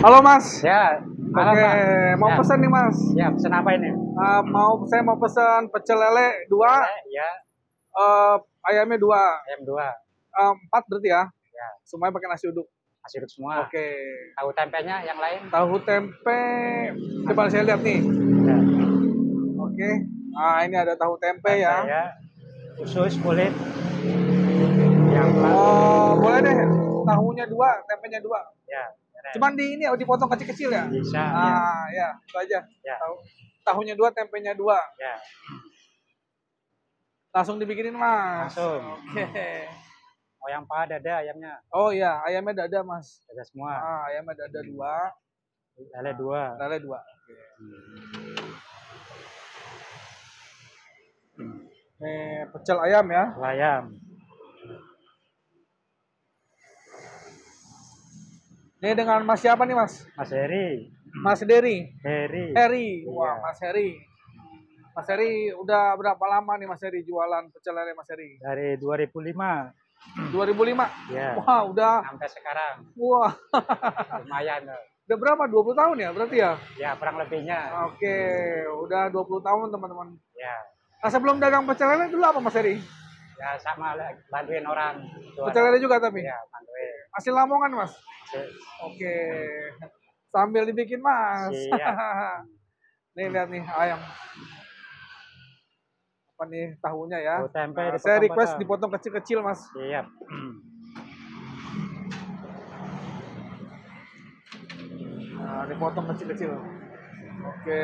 Halo Mas. Ya, malam Oke, Pak. mau Ya. pesan nih Mas. Ya, pesen apa ini? Saya mau pesan pecel lele 2, Lele, ya, ayamnya 2, ayam 2. 4 berarti ya. Ya, Semuanya pakai nasi uduk. nasi uduk semua. Oke. Tahu tempenya yang lain? Tahu tempe, coba saya lihat nih. Ya. Oke. Nah, ini ada tahu tempe ya. Ya. Usus, kulit. Yang Oh, boleh deh. Tahunya 2, tempenya 2. Ya. Cuman di ini dipotong kecil-kecil ya? Bisa, ya, itu aja. Ya. Tahunya 2, tempenya 2. Ya. Langsung dibikinin Mas. Langsung. Oke. Oh, yang paha dada ayamnya. Oh iya, ayamnya dada Mas. Dada semua. Ayamnya dada 2. Lele 2. Lele 2. Oke. Pecel ayam ya. Ayam. Ini dengan Mas siapa nih Mas? Mas Heri. Mas Dery. Heri. Heri. Wah, Iya. Mas Heri. Mas Heri udah berapa lama nih Mas Heri jualan pecel lele Mas Heri? Dari 2005. 2005. Ya. Wah, udah. Sampai sekarang. Wah. Lumayan. Udah berapa? 20 tahun ya berarti ya? Ya, kurang lebihnya. Oke, udah 20 tahun teman-teman. Ya. Nah, sebelum dagang pecel lele dulu apa Mas Heri? Ya, sama bantuin orang. Pecel lele juga tapi? Ya, bantuin. Asli Lamongan Mas? Oke. Sambil dibikin Mas. Siap. Nih lihat nih ayam. Apa nih tahunya ya? Tahu tempe Saya request dipotong-potong. dipotong kecil-kecil Mas. Siap. Nah, dipotong kecil-kecil. Oke.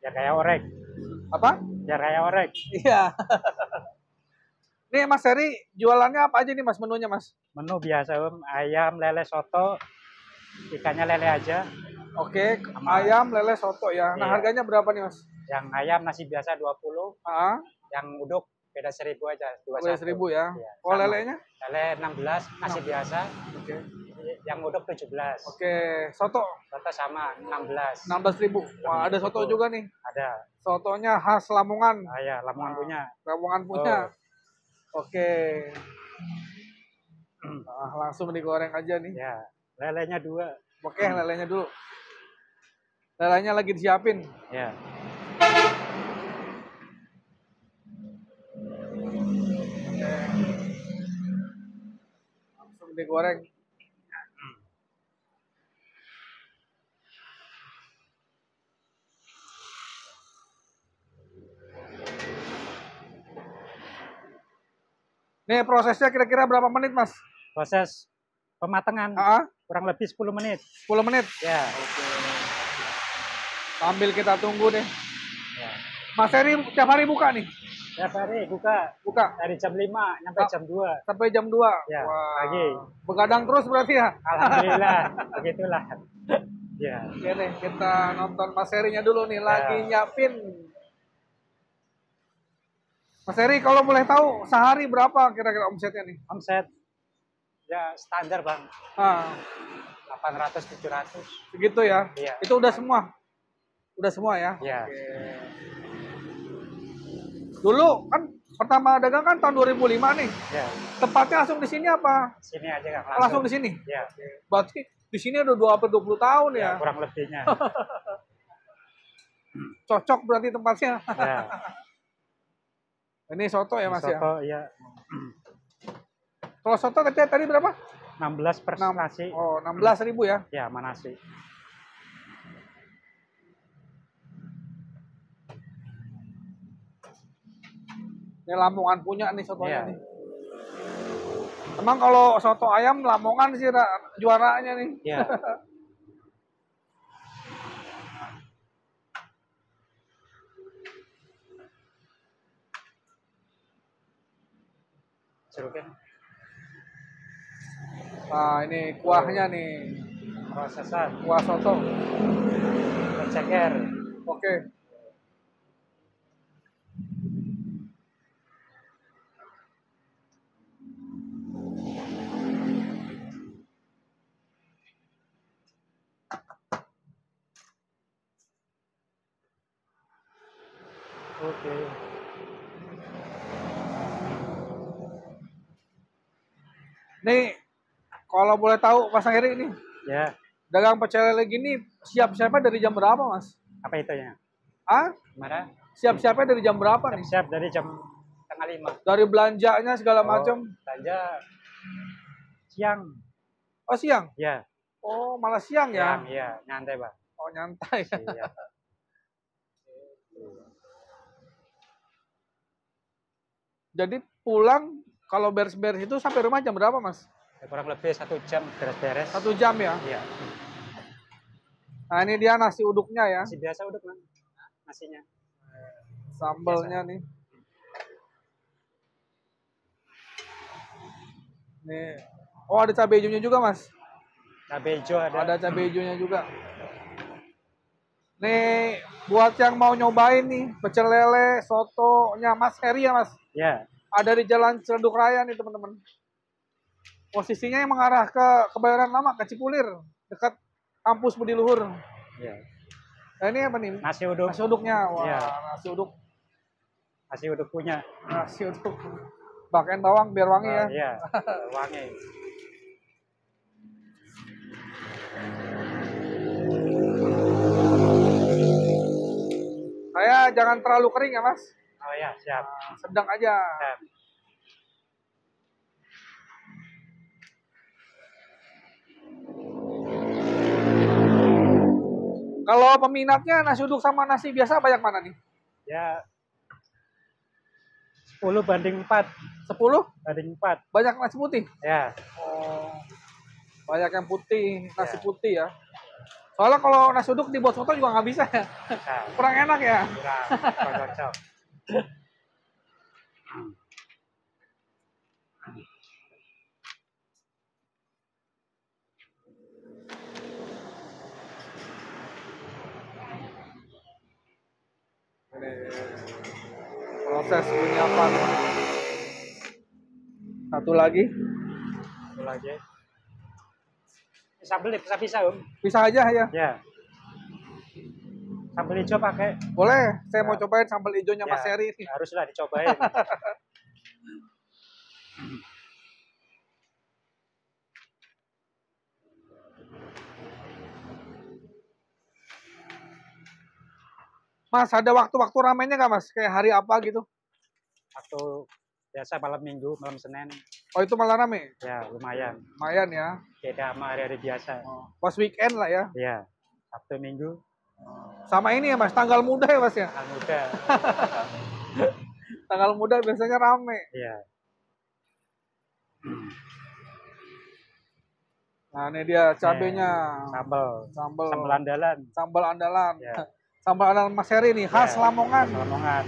Ya kayak orek. Apa? Ya kayak orek. Iya. Nih Mas Heri, jualannya apa aja nih Mas menunya Mas? Menu biasa ayam, lele, soto. Ikannya lele aja. Oke, ayam, lele, soto ya. Nah, Iya. harganya berapa nih Mas? Yang ayam nasi biasa 20. Yang uduk beda 1.000 aja. 21.000 ya. Iya, Kalau sama. lelenya? Lele 16, nasi biasa. Oke. Yang uduk 17. Oke, soto Soto sama 16. 16.000. Wah, ada soto juga nih. Ada. Sotonya khas Lamongan. Ya, Lamongan punya. Lamongan punya. Oh. Oke. Langsung digoreng aja nih. Ya, lelenya 2. Oke, lelenya dulu. Lelenya lagi disiapin. Ya. Langsung digoreng. Nih prosesnya kira-kira berapa menit Mas? Proses pematangan kurang lebih 10 menit. 10 menit? Ya. Oke. Sambil kita tunggu deh. Ya. Mas Heri tiap hari buka nih? Tiap hari buka dari jam 5 sampai jam 2. Sampai jam 2? Ya, wah, pagi. Begadang terus berarti ya? Alhamdulillah, begitulah. Ya. Oke deh, kita nonton Mas Herinya dulu nih, lagi nyiapin. Mas Heri, kalau boleh tahu sehari berapa kira-kira omsetnya nih? Omset ya standar Bang. 800-700. Begitu ya? Iya. Itu udah semua? Udah semua ya? Iya. Oke. Dulu kan pertama dagang kan tahun 2005 nih. Iya. Tempatnya langsung di sini apa? Sini aja Kang. Langsung di sini? Iya. Berarti di sini udah 20 tahun ya? Kurang lebihnya. Cocok berarti tempatnya. Ya. Ini soto ya Mas ya? Soto ya. Kalau soto tadi berapa? 16 per nasi. Oh, 16.000 ya? Ya, sama nasi. Ini Lamongan punya nih sotonya Ya. nih. Emang kalau soto ayam Lamongan sih juaranya nih. Ya. Serupin. Nah, ini kuahnya nih. Prosesan. Kuah soto. Ceker. Oke. Oke. Nih Kalau boleh tahu Mas Heri ini, Ya, dagang pecel lele gini siap-siapnya dari jam berapa, Mas? apa itu ya? Ah, Gimana? siap-siapnya dari jam berapa nih? Siap-siap dari jam setengah 5. Dari belanjanya segala Oh, macam. belanja siang. Oh, siang. Ya, Oh, malah siang ya. siang, ya, nyantai, Pak. Oh, nyantai. Iya. Jadi pulang kalau beres-beres itu sampai rumah jam berapa, Mas? Ya, kurang lebih 1 jam beres-beres. 1 jam ya. Iya. Nah, ini dia nasi uduknya ya. Masih biasa udah, Bang. Nasinya. Sambelnya nih. Nih. Oh, ada cabai hijaunya juga, Mas. Cabai hijau ada. Ada cabai hijaunya juga. Nih, buat yang mau nyobain nih, pecel lele, sotonya Mas Heri ya, Mas. Ya, Ada di Jalan Ciledug Raya nih, teman-teman. Posisinya yang mengarah ke Kebayoran Lama, ke Cipulir, dekat kampus Budi Luhur. ya. Nah, ini apa nih? Nasi uduk. Nasi uduknya. Wah, Iya. nasi uduk. Nasi uduk punya. Nasi uduk. Pakein bawang biar wangi ya. Iya, wangi. Saya jangan terlalu kering ya, Mas. Oh ya, siap. Sedang aja. Siap. Kalau peminatnya nasi uduk sama nasi biasa banyak mana nih? Ya, 10 banding 4. 10? Banding 4. Banyak nasi putih? Ya, Oh, banyak yang putih, nasi Ya. putih ya. Soalnya kalau nasi uduk dibuat soto juga nggak bisa ya. nah, Kurang enak ya. kurang cocok. Ini proses penyiapan. Satu lagi. Satu lagi. Sambal bisa-bisa, Om. Bisa aja ya. Ya. Sambal hijau pakai. Boleh, saya mau cobain sambal hijaunya Mas Ya, Heri ini. haruslah dicobain. Mas, ada waktu-waktu ramainya nggak Mas? Kayak hari apa gitu? Waktu biasa malam Minggu, malam Senin. Oh, itu malah rame? Ya, lumayan. Lumayan ya. Beda sama hari-hari biasa. Pas weekend lah ya. Ya, Sabtu Minggu. Sama ini ya Mas, tanggal muda ya Mas ya? Anak muda. Tanggal muda biasanya rame. Iya. Nah, ini dia cabenya. Sambal. Sambal. Sambal andalan. Sambal andalan. Ya. Sambal andalan Mas Heri nih, khas Ya, Lamongan. Lamongan.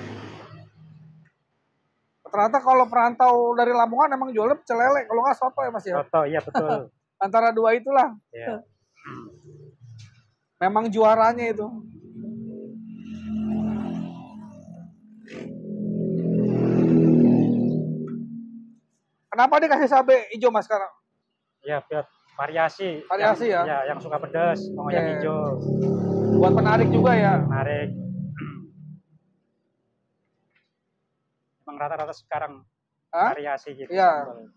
Ternyata kalau perantau dari Lamongan emang jualnya pecel lele, kalau nggak soto ya Mas ya. Soto, iya betul. Antara dua itulah. Ya. Memang juaranya itu. Kenapa dikasih cabai hijau Mas sekarang? Ya, biar variasi. Variasi ya? Ya, yang suka pedas, mau yang Oke. hijau. Buat menarik juga ya. Menarik. Emang rata-rata sekarang Hah? variasi gitu. Iya. sambal.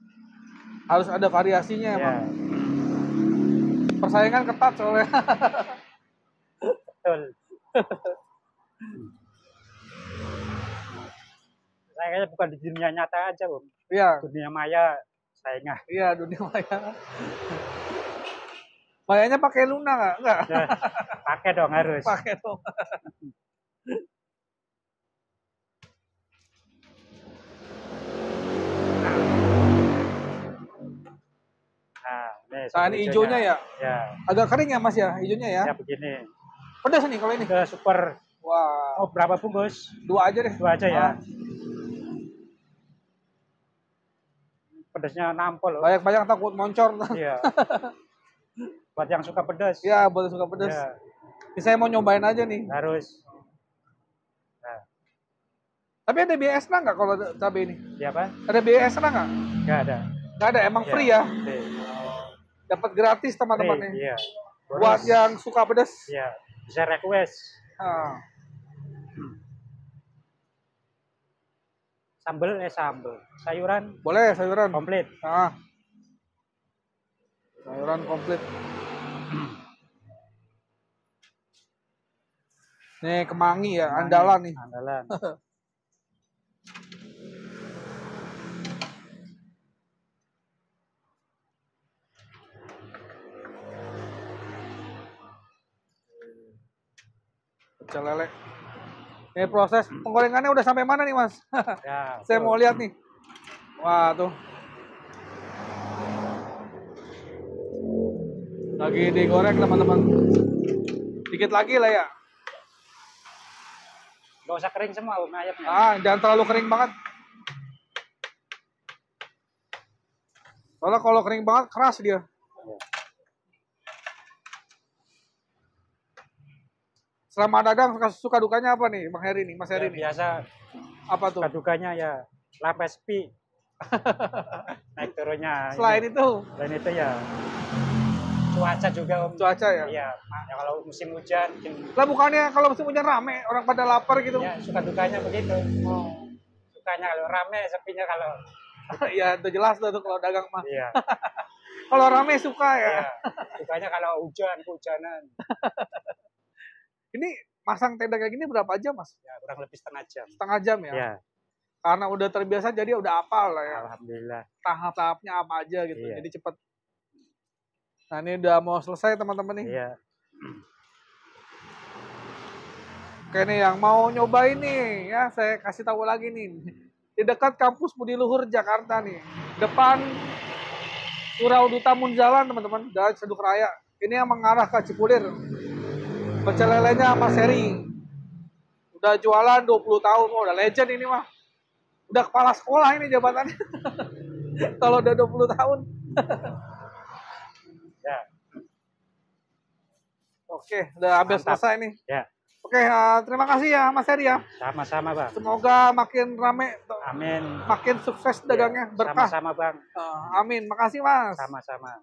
Harus ada variasinya Ya, emang. Persaingan ketat soalnya. betul. Saya kayaknya bukan di dunia nyata aja, Om. Iya, Dunia maya saingan. iya dunia maya. Mayanya pakai Luna nggak? Nggak. Ya, pakai dong harus. Pakai dong. Nah, Nah, ini hijaunya ya. Ya, Agak kering ya Mas ya, hijaunya ya. ya begini. Pedas nih kalau ini. Udah super. Wah, Oh, berapa bungkus? 2 aja deh. 2 aja ya. Ah, Pedasnya nampol loh. banyak-banyak takut moncor. Iya. Buat yang suka pedas. Ya, buat yang suka pedas. Ya, Ini saya mau nyobain aja nih. harus. Nah, Tapi ada biaya ekstra nggak kalau cabai ini? siapa? Ada biaya ekstra nggak? Enggak ada. Nggak ada, emang Iya, free ya. free. Dapat gratis teman-teman Free, nih. Iya. Buat Bonus. yang suka pedas. Iya, bisa request. Nah, Sambel. Sayuran boleh sayuran. komplit. Nah, Sayuran komplit. Nih kemangi ya, Kemangi, andalan nih. Andalan. Pecel lele. Ini proses penggorengannya udah sampai mana nih Mas? Ya, Saya tuh. mau lihat nih. Wah tuh. Lagi digoreng teman-teman. Dikit lagi lah ya. Gak usah kering semua ayamnya. Ah, jangan terlalu kering banget. Soalnya kalau kering banget keras dia. Selama dagang suka dukanya apa nih Bang Heri nih, Mas Heri Ya, nih? biasa Apa tuh? dukanya ya lampai sepi. Naik turunnya. Selain itu, ya cuaca juga Om. cuaca ya? Iya, ya kalau musim hujan mungkin Lah bukannya kalau musim hujan rame, orang pada lapar gitu. ya suka dukanya begitu. Sukanya kalau rame, sepinya kalau Ya itu jelas tuh kalau dagang mah. iya. Kalau rame suka ya. Iya. Sukanya kalau kehujanan. Ini masang tenda kayak gini berapa jam Mas? Ya, kurang lebih setengah jam. Setengah jam ya? Ya, Karena udah terbiasa jadi udah hafal lah ya. alhamdulillah. Tahap-tahapnya apa aja gitu. Iya. Jadi cepet. Nah ini udah mau selesai teman-teman nih. Iya. Oke nih yang mau nyobain nih ya saya kasih tahu lagi nih. Di dekat kampus Budi Luhur Jakarta nih. Depan Surau Duta Munjalan teman-teman. Dari Seduk Raya. Ini yang mengarah ke Cipulir. Pecel lelenya Mas Heri. Udah jualan 20 tahun. Oh, udah legend ini mah. Udah kepala sekolah ini jabatannya. Kalau udah 20 tahun. Ya. Oke, udah hampir Mantap. selesai nih. Ya. Oke, terima kasih ya Mas Heri ya. Sama-sama, Bang. Semoga makin rame, Amin. makin sukses dagangnya, berkah. Sama-sama, Bang. Amin, makasih Mas. Sama-sama.